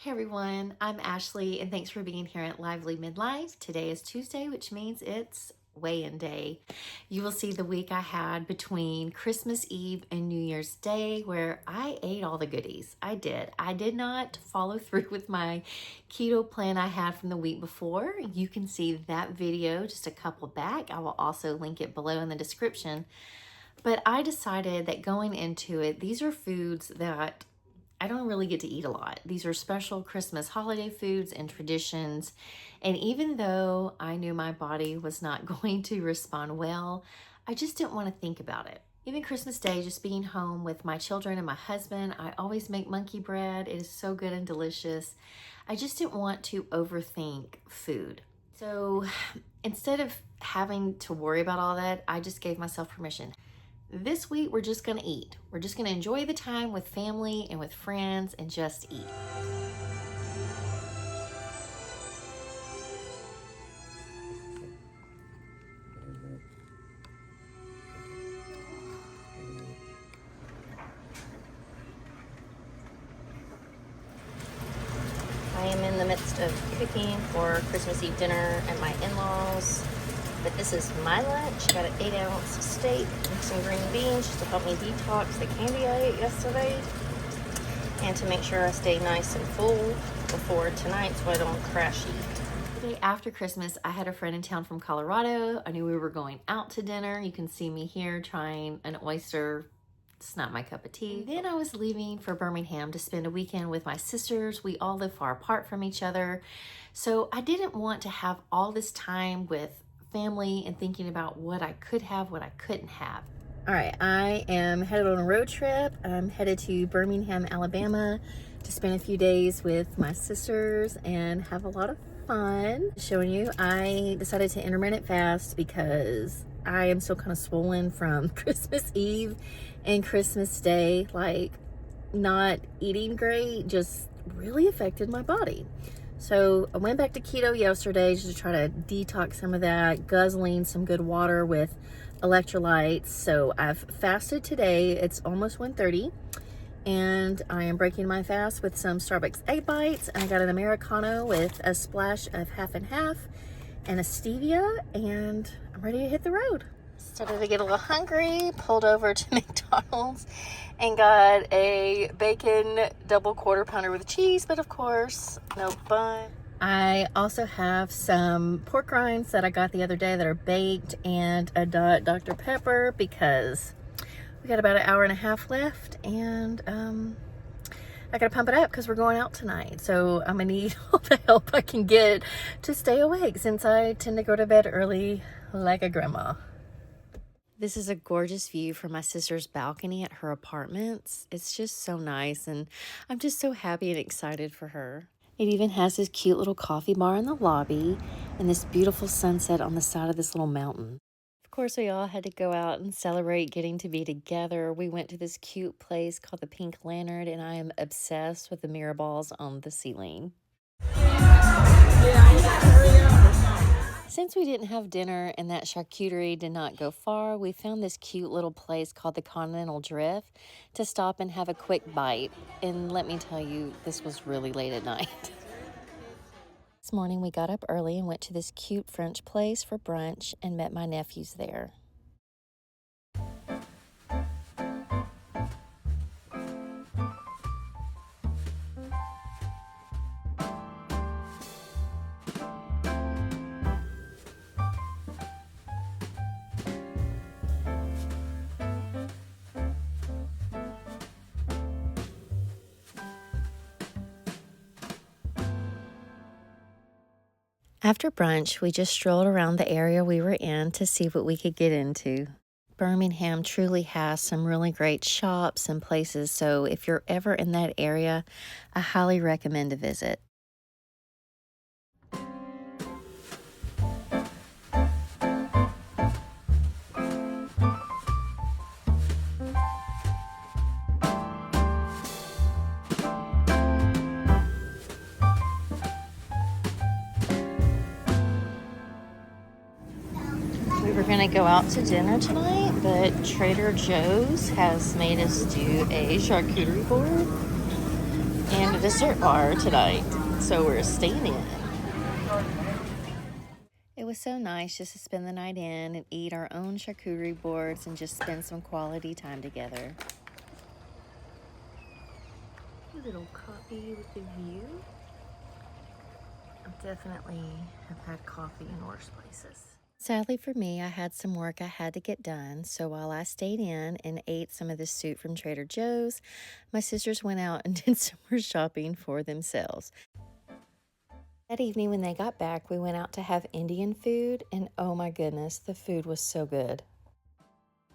Hey everyone, I'm Ashley and thanks for being here at Lively Midlife. Today is Tuesday, which means it's weigh-in day. You will see the week I had between Christmas Eve and New Year's Day where I ate all the goodies. I did not follow through with my keto plan I had from the week before. You can see that video just a couple back. I will also link it below in the description. But I decided that going into it, these are foods that I don't really get to eat a lot. These are special Christmas holiday foods and traditions. And even though I knew my body was not going to respond well, I just didn't want to think about it. Even Christmas Day, just being home with my children and my husband, I always make monkey bread. It is so good and delicious. I just didn't want to overthink food. So instead of having to worry about all that, I just gave myself permission. This week, we're just gonna eat. We're just gonna enjoy the time with family and with friends and just eat. I am in the midst of cooking for Christmas Eve dinner at my in-laws. But this is my lunch. Got an 8-ounce steak and some green beans just to help me detox the candy I ate yesterday. And to make sure I stay nice and full before tonight so I don't crash eat. The day after Christmas, I had a friend in town from Colorado. I knew we were going out to dinner. You can see me here trying an oyster. It's not my cup of tea. And then I was leaving for Birmingham to spend a weekend with my sisters. We all live far apart from each other. So I didn't want to have all this time with family and thinking about what I could have, what I couldn't have. All right, I am headed on a road trip. I'm headed to Birmingham, Alabama to spend a few days with my sisters and have a lot of fun. Showing you, I decided to intermittent fast because I am still kind of swollen from Christmas Eve and Christmas Day. Like, not eating great just really affected my body. So I went back to keto yesterday just to try to detox some of that, guzzling some good water with electrolytes. So I've fasted today. It's almost 1:30 and I am breaking my fast with some Starbucks egg bites, and I got an Americano with a splash of half and half and a stevia, and I'm ready to hit the road. Started to get a little hungry, pulled over to McDonald's and got a bacon double quarter pounder with cheese, but of course, no bun. I also have some pork rinds that I got the other day that are baked, and a Dr. Pepper because we got about an hour and a half left, and I gotta pump it up because we're going out tonight. So I'm gonna need all the help I can get to stay awake since I tend to go to bed early like a grandma. This is a gorgeous view from my sister's balcony at her apartments. It's just so nice, and I'm just so happy and excited for her. It even has this cute little coffee bar in the lobby and this beautiful sunset on the side of this little mountain. Of course, we all had to go out and celebrate getting to be together. We went to this cute place called the Pink Lantern, and I am obsessed with the mirror balls on the ceiling. Since we didn't have dinner and that charcuterie did not go far, we found this cute little place called the Continental Drift to stop and have a quick bite. And let me tell you, this was really late at night. This morning we got up early and went to this cute French place for brunch and met my nephews there. After brunch, we just strolled around the area we were in to see what we could get into. Birmingham truly has some really great shops and places, so if you're ever in that area, I highly recommend a visit. We were going to go out to dinner tonight, but Trader Joe's has made us do a charcuterie board. And a dessert bar tonight, so we're staying in. It was so nice just to spend the night in and eat our own charcuterie boards and just spend some quality time together. A little coffee with the view. I definitely have had coffee in worse places. Sadly for me, I had some work I had to get done, so while I stayed in and ate some of the soup from Trader Joe's, my sisters went out and did some more shopping for themselves. That evening when they got back, we went out to have Indian food, and oh my goodness, the food was so good.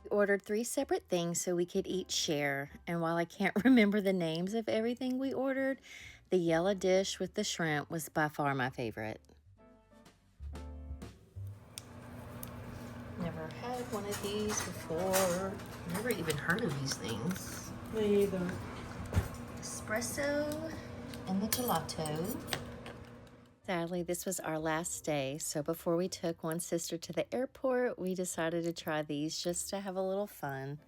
We ordered 3 separate things so we could each share, and while I can't remember the names of everything we ordered, the yellow dish with the shrimp was by far my favorite. Never had one of these before. Never even heard of these things. Me either. Espresso and the gelato. Sadly, this was our last day, so before we took one sister to the airport, we decided to try these just to have a little fun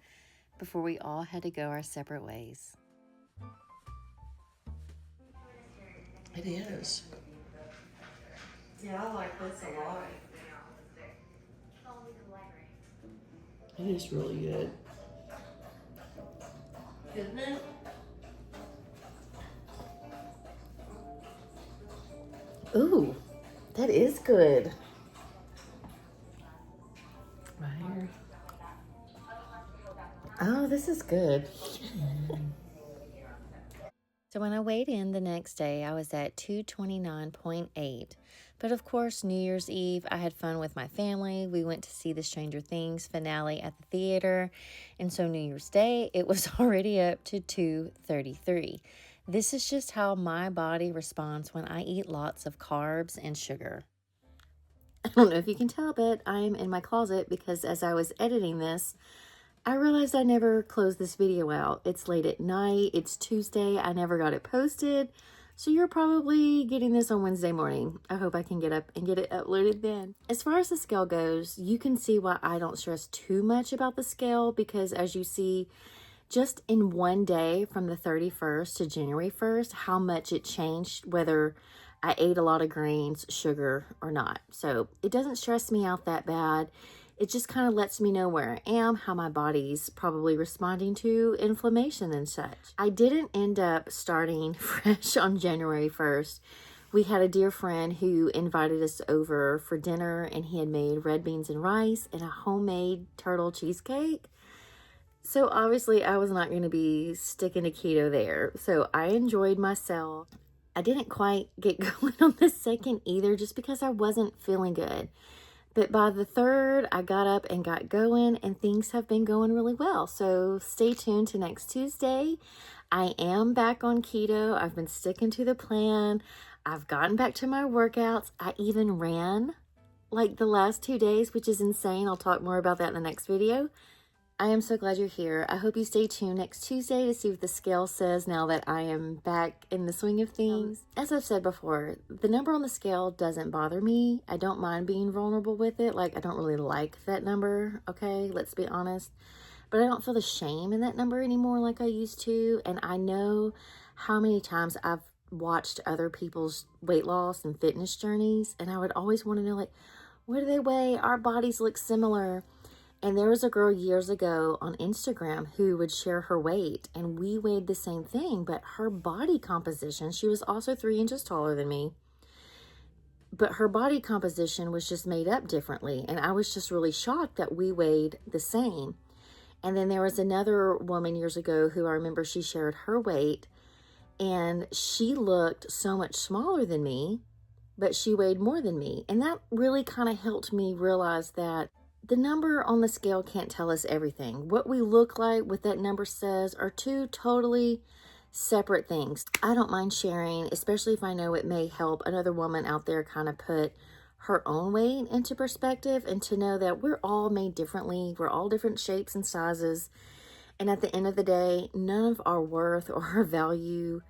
before we all had to go our separate ways. It is. Yeah, I like this a lot. It is really good. Isn't it? Ooh, that is good. Right here. Oh, this is good. So when I weighed in the next day, I was at 229.8. But of course, New Year's Eve, I had fun with my family. We went to see the Stranger Things finale at the theater. And so New Year's Day, it was already up to 233. This is just how my body responds when I eat lots of carbs and sugar. I don't know if you can tell, but I'm in my closet because as I was editing this, I realized I never closed this video out. It's late at night. It's Tuesday. I never got it posted. So you're probably getting this on Wednesday morning. I hope I can get up and get it uploaded then. As far as the scale goes, you can see why I don't stress too much about the scale because as you see, just in one day from the 31st to January 1st, how much it changed, whether I ate a lot of grains, sugar, or not. So it doesn't stress me out that bad. It just kind of lets me know where I am, how my body's probably responding to inflammation and such. I didn't end up starting fresh on January 1st. We had a dear friend who invited us over for dinner and he had made red beans and rice and a homemade turtle cheesecake. So obviously I was not going to be sticking to keto there. So I enjoyed myself. I didn't quite get going on the second either just because I wasn't feeling good. But by the third, I got up and got going and things have been going really well. So stay tuned to next Tuesday. I am back on keto. I've been sticking to the plan. I've gotten back to my workouts. I even ran like the last 2 days, which is insane. I'll talk more about that in the next video. I am so glad you're here. I hope you stay tuned next Tuesday to see what the scale says now that I am back in the swing of things. As I've said before, the number on the scale doesn't bother me. I don't mind being vulnerable with it. Like, I don't really like that number, okay? Let's be honest. But I don't feel the shame in that number anymore like I used to. And I know how many times I've watched other people's weight loss and fitness journeys. And I would always want to know, like, what do they weigh? Our bodies look similar. And there was a girl years ago on Instagram who would share her weight and we weighed the same thing, but her body composition, she was also 3 inches taller than me, but her body composition was just made up differently. And I was just really shocked that we weighed the same. And then there was another woman years ago who I remember she shared her weight and she looked so much smaller than me, but she weighed more than me. And that really kind of helped me realize that the number on the scale can't tell us everything. What we look like, what that number says, are 2 totally separate things. I don't mind sharing, especially if I know it may help another woman out there kind of put her own weight into perspective and to know that we're all made differently. We're all different shapes and sizes. And at the end of the day, none of our worth or our value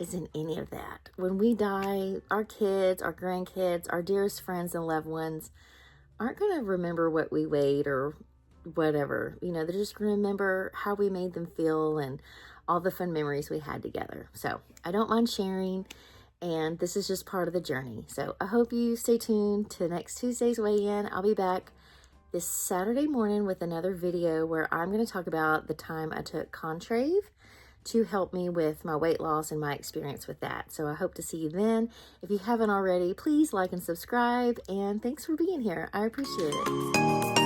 is in any of that. When we die, our kids, our grandkids, our dearest friends and loved ones aren't going to remember what we weighed or whatever. You know, they're just going to remember how we made them feel and all the fun memories we had together. So I don't mind sharing, and this is just part of the journey. So I hope you stay tuned to next Tuesday's weigh-in. I'll be back this Saturday morning with another video where I'm going to talk about the time I took Contrave to help me with my weight loss and my experience with that. So I hope to see you then. If you haven't already, please like and subscribe, and thanks for being here. I appreciate it.